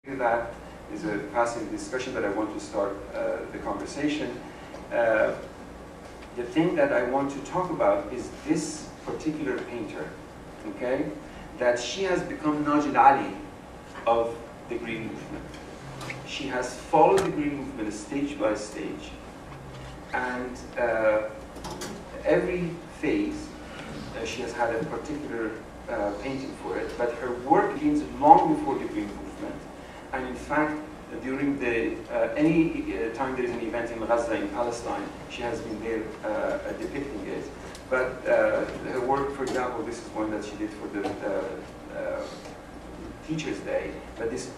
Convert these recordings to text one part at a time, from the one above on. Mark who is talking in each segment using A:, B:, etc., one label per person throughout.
A: That is a fascinating discussion, but I want to start the conversation. The thing that I want to talk about is this particular painter, okay? That she has become Najil Ali of the Green Movement. She has followed the Green Movement stage by stage, and every phase she has had a particular painting for it, but her work begins long before the Green Movement. And in fact, during the any time there is an event in Gaza, in Palestine, she has been there depicting it. But her work, for example, this is one that she did for the Teachers' Day, but this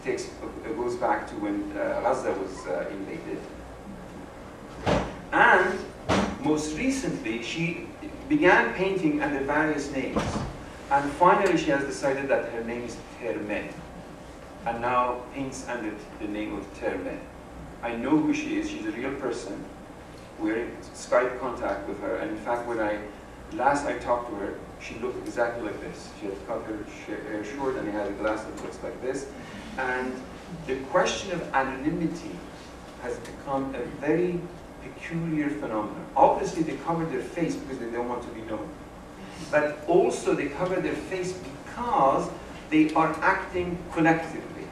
A: goes back to when Gaza was invaded. And most recently, she began painting under various names. And finally, she has decided that her name is Herme, and now paints under the name of Terme. I know who she is. She's a real person. We're in Skype contact with her, and in fact, when last I talked to her, she looked exactly like this. She had cut her hair short, and had a glass that looks like this. And the question of anonymity has become a very peculiar phenomenon. Obviously, they cover their face because they don't want to be known. But also, they cover their face because they are acting collectively.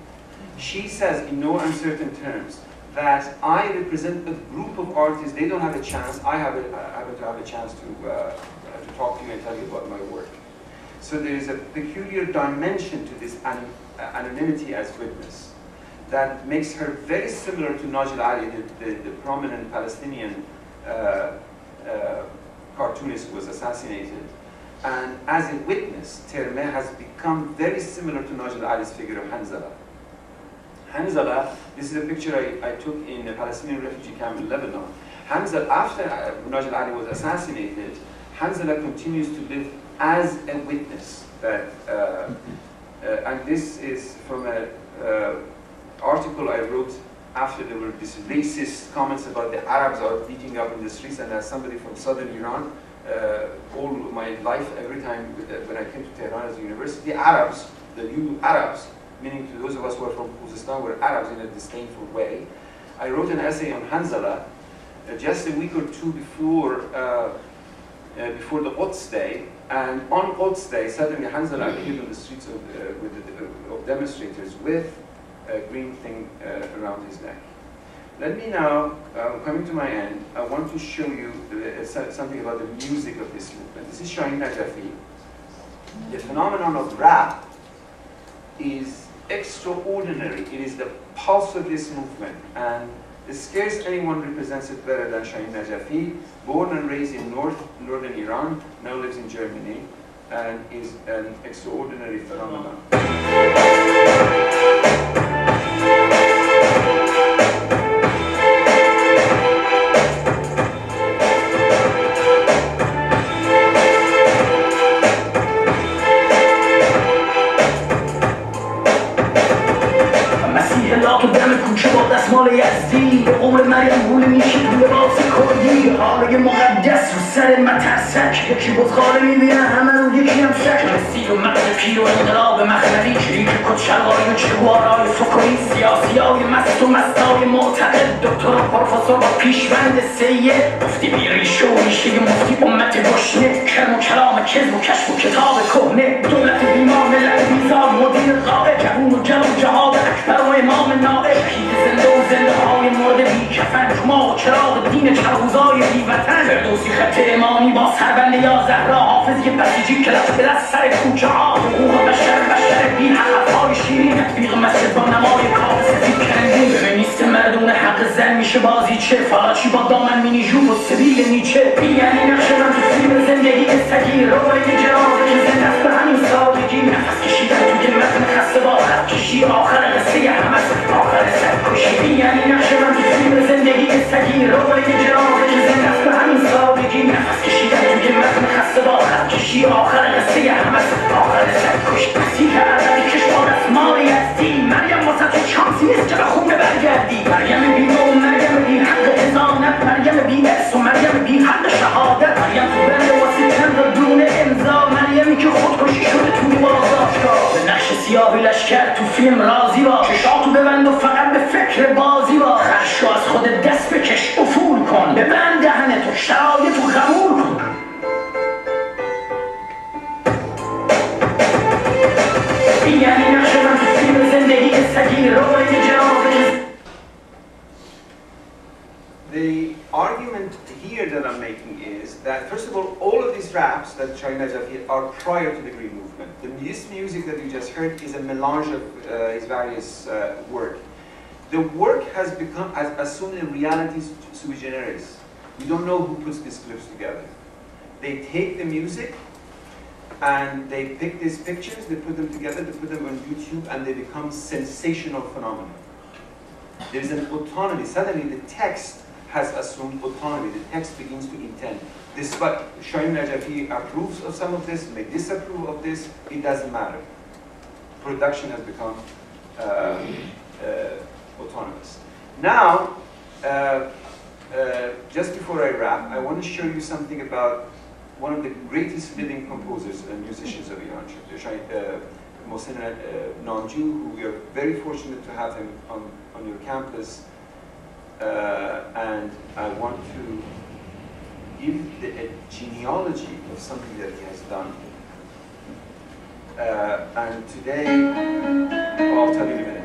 A: She says, in no uncertain terms, that I represent a group of artists. They don't have a chance. I happen to have a chance to talk to you and tell you about my work. So there is a peculiar dimension to this anonymity as witness that makes her very similar to Najil Ali, the prominent Palestinian cartoonist who was assassinated. And as a witness, Terme has become very similar to Najil Ali's figure of Hanzala. Hanzala, this is a picture I took in a Palestinian refugee camp in Lebanon. Hanzala, after Najil Ali was assassinated, Hanzala continues to live as a witness. And this is from an article I wrote after there were these racist comments about the Arabs are beating up in the streets, and as somebody from southern Iran, all my life, every time when I came to Tehran as a university, the Arabs, the new Arabs, meaning to those of us who are from Khuzestan, were Arabs in a disdainful way. I wrote an essay on Hanzala just a week or two before the Quds Day, and on Quds Day, suddenly Hanzala appeared on the streets of demonstrators with a green thing around his neck. Let me now, coming to my end, I want to show you something about the music of this movement. This is Shaheen Najafi. The phenomenon of rap is extraordinary. It is the pulse of this movement, and scarce anyone represents it better than Shaheen Najafi, born and raised in northern Iran, now lives in Germany, and is an extraordinary phenomenon.
B: دستمال یزدی به قول مریم گول میشه تو لباس کردی حاله مقدس رو سر مترسک یکی بزغاله میبینه همه رو یکی هم سک رسید و مغز پیر و انقلاب مخملی چریک کت شلواری و چگوارای سکری سیاسی های مست و مستای معتقد دکتر و پروفسور با پیشوند سید مفتی بیریش و ریشه مفتی امت گشنه کرم و کلام کذب و کشف و کتاب کهنه دولت بیمار ملت بیزار مدیر قائد جوون و جل و جهاد اکبر و امام نائب زنده های مورد بی کفن شما و چراغ دین چرغوزای بی وطن فردوسی خط امامی با سربند یا زهرا حافظ یه بسیجی کلاس به دست سر کوچه ها حقوق بشر بی حقهای شیرین تطبیق مسجد با نمای کاف سفید کندین فمینیست مردون حق زن میشه بازی چه فالاچی با دامن مینی ژوب و سبیل نیچه یعنی نقش من تو فیلم زندگی سگی روی جنازه که زنده است به همین سادگی نفس کشیدن توی متن خسته با خط کشی آخر قصه همه آخر سرکشی یعنی نقش من تو فیلم زندگی سگی روی جنازه که زنده است به همین سادگی نفس کشیدن توی متن خسته با خط کشی آخر قصه همه آخر سرکشی مسیح عربی کش با دستمال یزدی مریم واسه تو شانسی نیست که به خونه برگردی مریم بی نو مریم بی حق حضانت مریم بی نفس و مریم بی حق شهادت مریم تو بند واسه چند دون امضا مریمی که خودکشی شده توی بازداشتگاه به نقش سیاهی لشکر تو فیلم راضی با چشاتو ببند و فقط به فکر بازی با خشو از خود دست بکش افول کن ببند دهنتو شرایطو قبول کن این یعنی نقش من تو فیلم زندگی سگی روی جنازه.
A: The argument here that I'm making is that, first of all of these raps that Shahin Najafi are prior to the Green Movement. This music that you just heard is a melange of his various work. The work has become, has assumed a reality sui generis. We don't know who puts these clips together. They take the music and they pick these pictures, they put them together, they put them on YouTube, and they become sensational phenomena. There is an autonomy. Suddenly the text has assumed autonomy. The text begins to intend. Despite Shahin Najafi approves of some of this, may disapprove of this, it doesn't matter. Production has become autonomous. Now, just before I wrap, I want to show you something about one of the greatest living composers and musicians of Iran, Mohsen Namju, who we are very fortunate to have him on your campus. And I want to give a genealogy of something that he has done. And today, I'll tell you in a minute.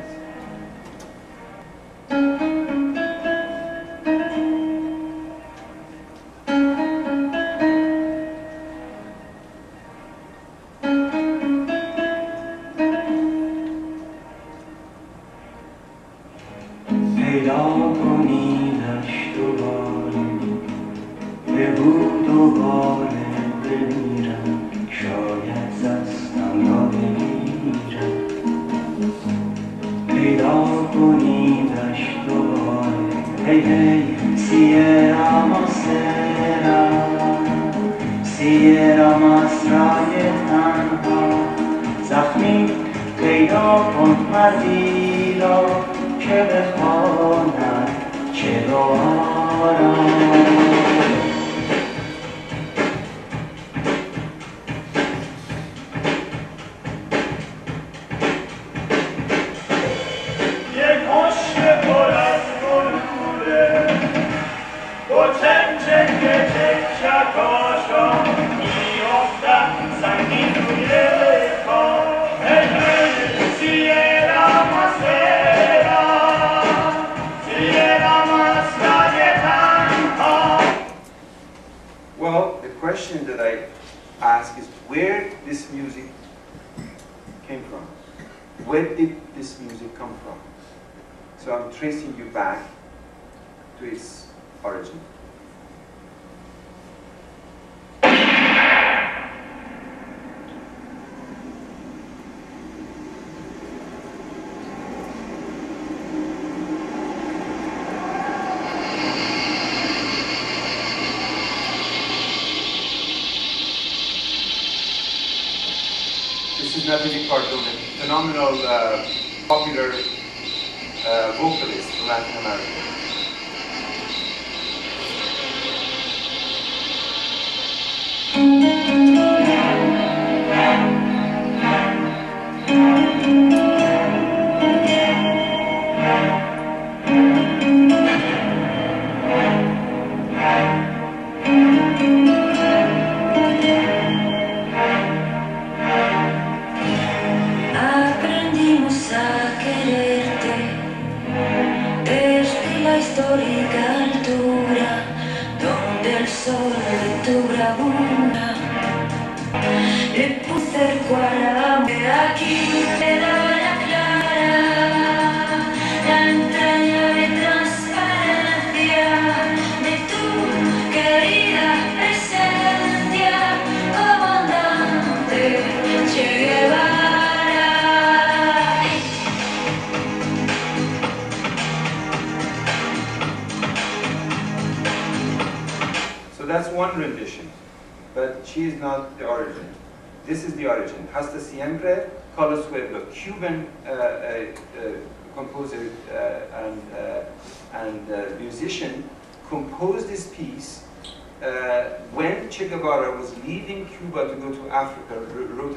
A: Tracing you back to its origin. This is Natalie Cardone, a phenomenal, popular vocalist from Latin America. That's one rendition, but she is not the origin. This is the origin. Hasta siempre, Carlos Pueblo, Cuban composer and musician, composed this piece when Che Guevara was leaving Cuba to go to Africa, wrote